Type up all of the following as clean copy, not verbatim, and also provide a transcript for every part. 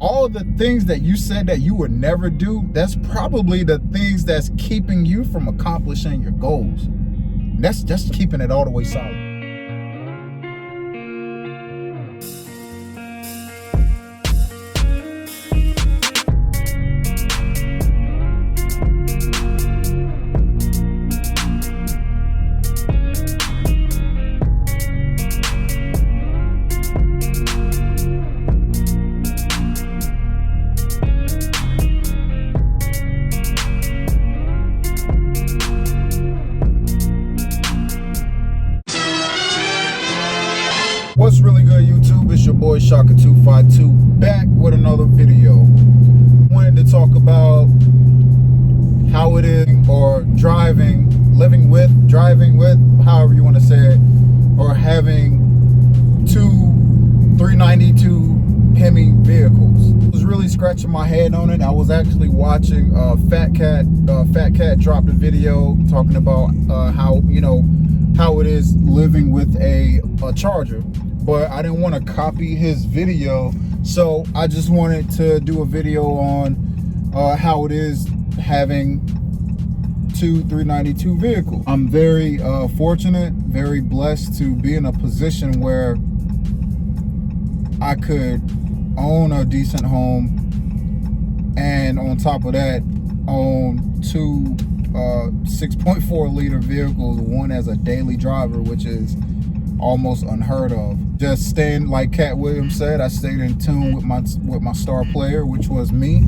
All the things that you said that you would never do, that's probably the things that's keeping you from accomplishing your goals. That's just keeping it all the way solid. What's really good, YouTube? It's your boy Shaka252 back with another video. Wanted to talk about how it is, or living with, however you want to say it, or having two 392 Hemi vehicles. I was really scratching my head on it. I was actually watching Fat Cat dropped a video talking about how it is living with a Charger. But I didn't want to copy his video, so I just wanted to do a video on how it is having two 392 vehicles. I'm very fortunate, very blessed to be in a position where I could own a decent home, and on top of that, own two 6.4 liter vehicles, one as a daily driver, which is almost unheard of. Just staying, like Cat Williams said, I stayed in tune with my star player, which was me.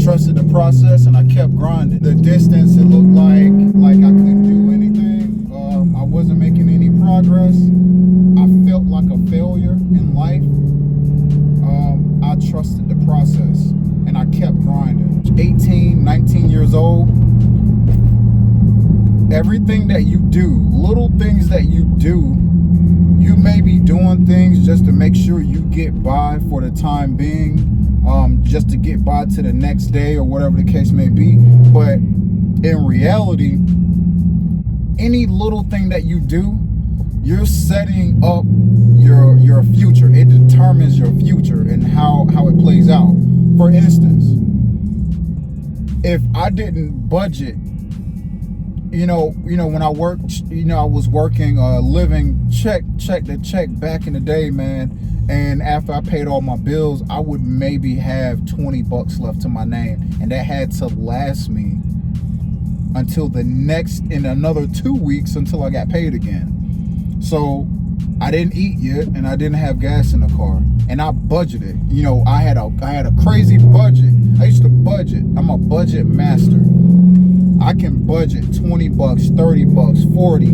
Trusted the process, and I kept grinding. The distance, it looked like I couldn't do anything. I wasn't making any progress. I felt like a failure in life. I trusted the process, and I kept grinding. 18, 19 years old. Everything that you do, little things that you do, you may be doing things just to make sure you get by for the time being, just to get by to the next day or whatever the case may be. But in reality, any little thing that you do, you're setting up your future. It determines your future and how it plays out. For instance, if I didn't budget, when I worked, I was working, living check to check back in the day, man. And after I paid all my bills, I would maybe have $20 left to my name. And that had to last me until in another 2 weeks until I got paid again. So I didn't eat yet, and I didn't have gas in the car. And I budgeted. I had a crazy budget. I used to budget. I'm a budget master. I can budget $20, $30, 40.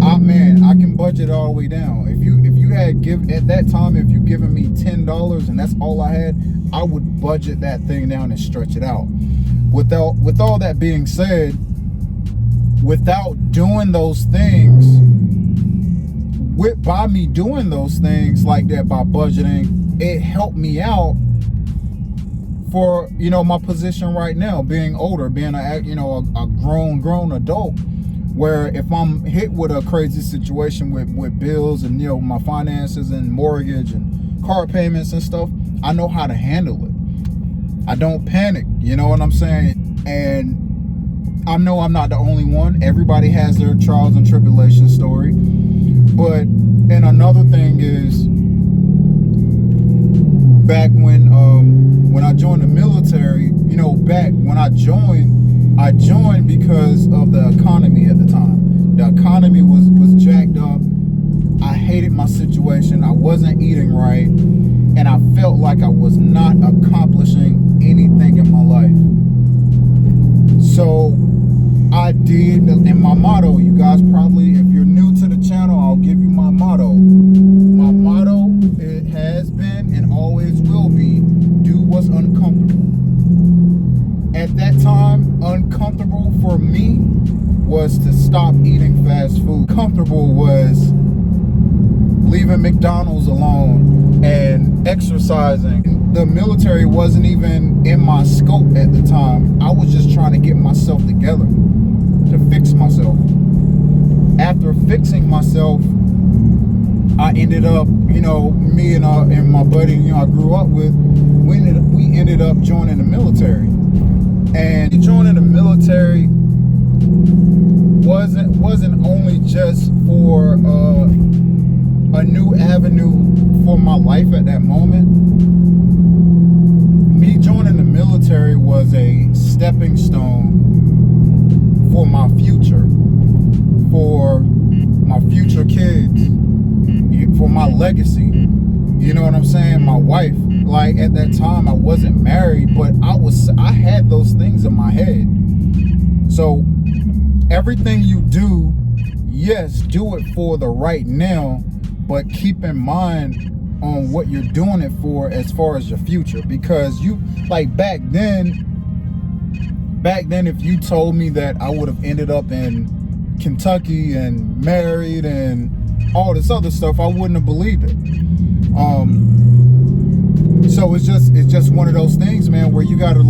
I can budget all the way down. If you had at that time, if you given me $10 and that's all I had, I would budget that thing down and stretch it out. With all that being said, without doing those things, by me doing those things like that, by budgeting, it helped me out for my position right now, being older, being a grown adult, where if I'm hit with a crazy situation with bills and my finances and mortgage and car payments and stuff, I know how to handle it. I don't panic, you know what I'm saying? And I know I'm not the only one. Everybody has their trials and tribulations story. And another thing is, back when I joined the military, back when I joined because of the economy at the time. The economy was jacked up. I hated my situation. I wasn't eating right, and I felt like I was not accomplishing anything in my life. So I did, and my motto, you guys probably, if you're new to the channel, I'll give you my motto. My motto, it has been and always will be, do what's uncomfortable. At that time, uncomfortable for me was to stop eating fast food. Comfortable was leaving McDonald's alone and exercising. The military wasn't even in my scope at the time. I was just trying to get myself together, to fix myself. After fixing myself, I ended up, me and my buddy, I grew up with, we ended up joining the military. And joining the military wasn't only just for a new avenue for my life at that moment. Me joining the military was a stepping stone for my future, for my future kids, for my legacy. You know what I'm saying? My wife, like at that time I wasn't married, but I had those things in my head. So everything you do, yes, do it for the right now, but keep in mind on what you're doing it for as far as your future. Because you, like back then, if you told me that I would have ended up in Kentucky and married and all this other stuff, I wouldn't have believed it. So it's just one of those things, man, where you gotta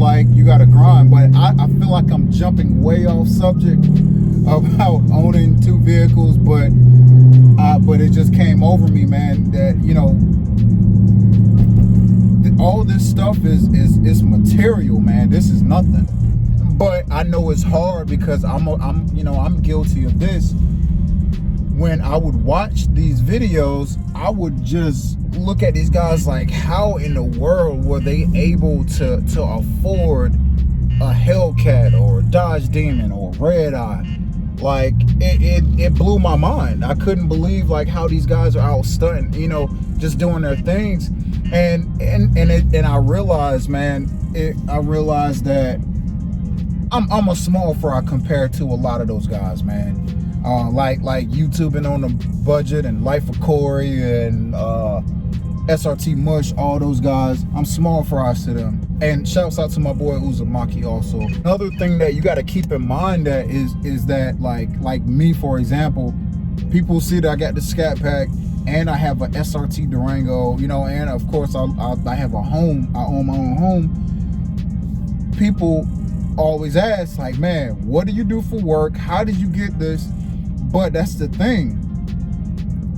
grind. But I feel like I'm jumping way off subject about owning 2 vehicles, but it just came over me, man, that all this stuff is material, man. This is nothing. But I know it's hard because I'm guilty of this. When I would watch these videos, I would just look at these guys like, how in the world were they able to afford a Hellcat or a Dodge Demon or Red Eye? Like it blew my mind. I couldn't believe like how these guys are out stunting, just doing their things. And I realized, man, I realized that I'm a small fry compared to a lot of those guys, man. Like YouTubing on the budget and Life of Corey and SRT Mush, all those guys. I'm small fries to them. And shouts out to my boy Uzumaki also. Another thing that you got to keep in mind that is that like me, for example, people see that I got the Scat Pack and I have a SRT Durango, and of course I have a home. I own my own home. People always ask like, man, what do you do for work? How did you get this? But that's the thing.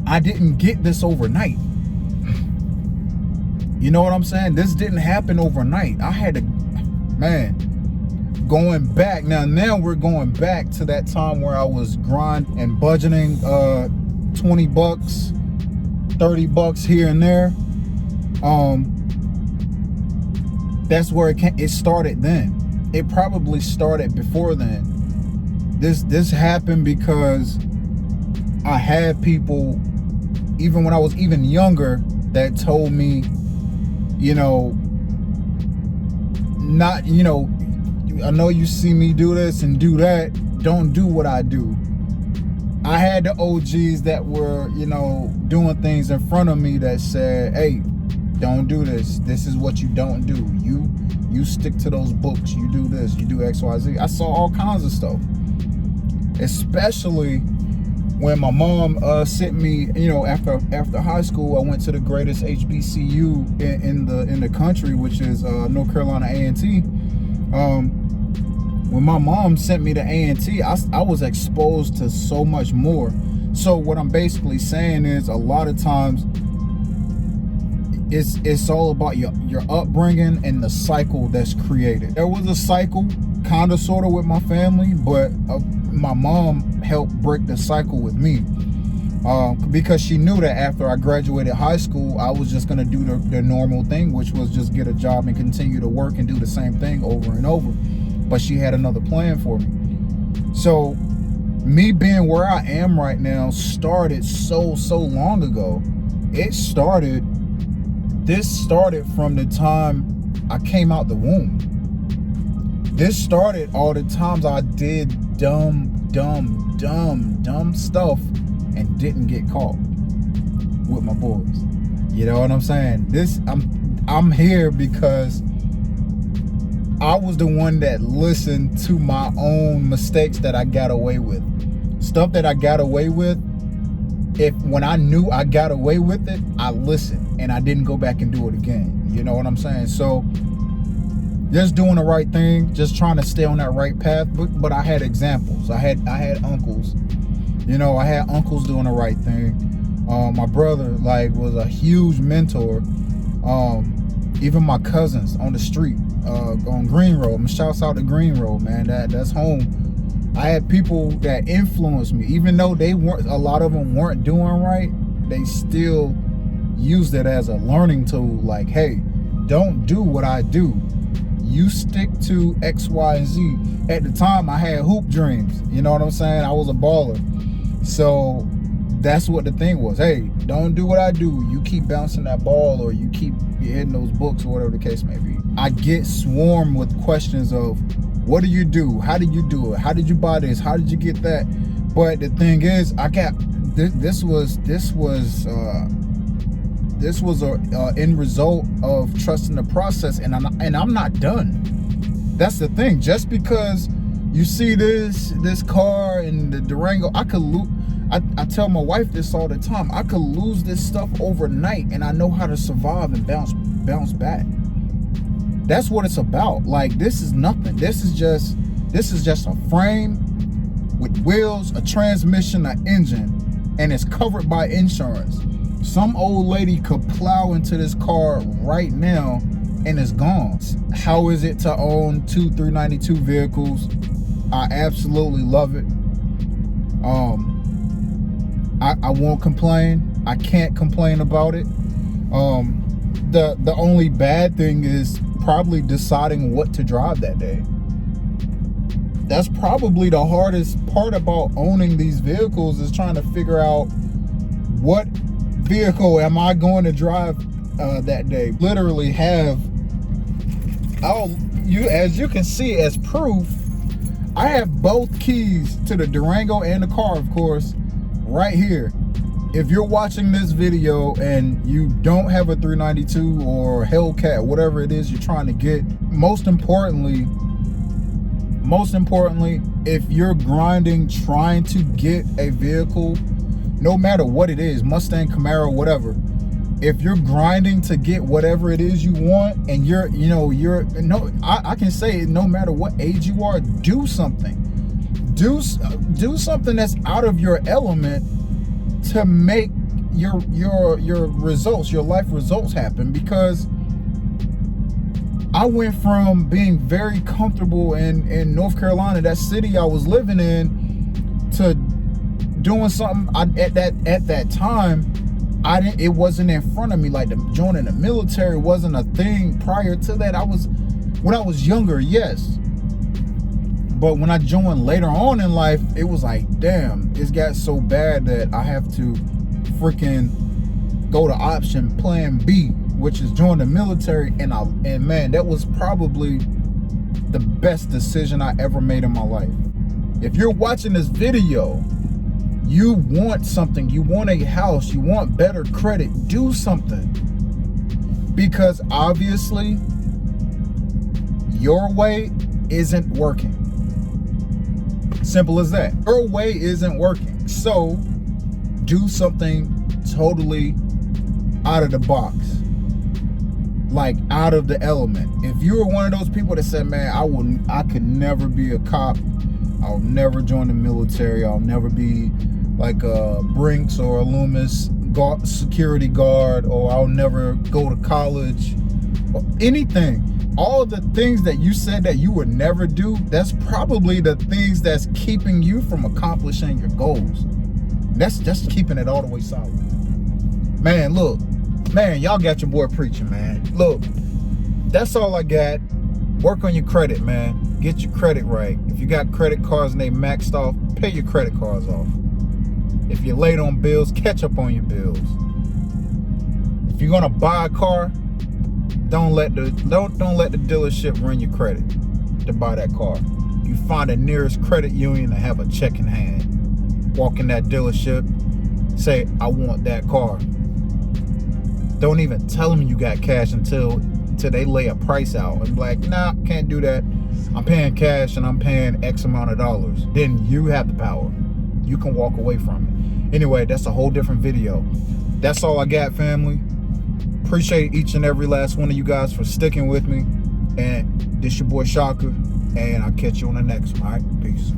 I didn't get this overnight. You know what I'm saying? This didn't happen overnight. I had to, man, going back. Now we're going back to that time where I was grinding and budgeting $20, $30 here and there. That's where it started then. It probably started before then. This happened because I had people, even when I was even younger, that told me, I know you see me do this and do that. Don't do what I do. I had the OGs that were, doing things in front of me that said, hey, don't do this. This is what you don't do. You stick to those books. You do this. You do X, Y, Z. I saw all kinds of stuff. Especially when my mom sent me, after high school, I went to the greatest HBCU in the country, which is North Carolina A&T. When my mom sent me to A&T, I was exposed to so much more. So what I'm basically saying is, a lot of times it's all about your upbringing and the cycle that's created. There was a cycle, kind of, sort of, with my family, but my mom helped break the cycle with me, because she knew that after I graduated high school, I was just going to do the normal thing, which was just get a job and continue to work and do the same thing over and over. But she had another plan for me. So me being where I am right now started so long ago. This started from the time I came out the womb. This started all the times I did dumb stuff and didn't get caught with my boys. You know what I'm saying? I'm here because I was the one that listened to my own mistakes that I got away with. Stuff that I got away with, when I knew I got away with it, I listened and I didn't go back and do it again. You know what I'm saying? So just doing the right thing, just trying to stay on that right path. But I had examples. I had uncles. I had uncles doing the right thing. My brother like was a huge mentor. Even my cousins on the street, on Green Road. Shouts out to Green Road, man. That's home. I had people that influenced me, even though a lot of them weren't doing right. They still used it as a learning tool. Like, hey, don't do what I do. You stick to X, Y, and Z. At the time, I had hoop dreams. You know what I'm saying? I was a baller. So that's what the thing was. Hey, don't do what I do. You keep bouncing that ball, or you keep hitting those books, or whatever the case may be. I get swarmed with questions of, what do you do? How did you do it? How did you buy this? How did you get that? But the thing is, I got this was a end result of trusting the process, and I'm not done. That's the thing. Just because you see this car in the Durango, I could lose. I tell my wife this all the time. I could lose this stuff overnight, and I know how to survive and bounce back. That's what it's about. Like, this is nothing. This is just a frame with wheels, a transmission, an engine, and it's covered by insurance. Some old lady could plow into this car right now and it's gone. How is it to own 2 392 vehicles? I absolutely love it. I won't complain. I can't complain about it. The only bad thing is probably deciding what to drive that day. That's probably the hardest part about owning these vehicles, is trying to figure out what vehicle am I going to drive that day. Literally have, as you can see, as proof, I have both keys to the Durango and the car, of course, right here. If you're watching this video and you don't have a 392 or Hellcat, whatever it is you're trying to get, most importantly, if you're grinding trying to get a vehicle, no matter what it is, Mustang, Camaro, whatever, if you're grinding to get whatever it is you want, and I can say, no matter what age you are, do something. Do something that's out of your element to make your results, your life results happen. Because I went from being very comfortable in North Carolina, that city I was living in, to doing something at that time it wasn't in front of me. Like, joining the military wasn't a thing. Prior to that, when I was younger, yes. But when I joined later on in life, it was like, damn, it's got so bad that I have to freaking go to plan B, which is join the military. And man, that was probably the best decision I ever made in my life. If you're watching this video, you want something, you want a house, you want better credit, do something. Because obviously, your way isn't working. Simple as that. Your way isn't working. So, do something totally out of the box. Like, out of the element. If you were one of those people that said, man, I could never be a cop, I'll never join the military, I'll never be like a Brinks or a Loomis security guard, or I'll never go to college, or anything. All the things that you said that you would never do, that's probably the things that's keeping you from accomplishing your goals. That's just keeping it all the way solid. Man, look, man, y'all got your boy preaching, man. Look, that's all I got. Work on your credit, man. Get your credit right. If you got credit cards and they maxed off, pay your credit cards off. If you're late on bills, catch up on your bills. If you're gonna buy a car, don't let the dealership run your credit to buy that car. You find the nearest credit union and have a check in hand. Walk in that dealership, say, I want that car. Don't even tell them you got cash until they lay a price out and be like, nah, can't do that. I'm paying cash and I'm paying X amount of dollars. Then you have the power. You can walk away from it. Anyway, that's a whole different video. That's all I got, family. Appreciate each and every last one of you guys for sticking with me. And this your boy Shaka, and I'll catch you on the next one. All right, peace.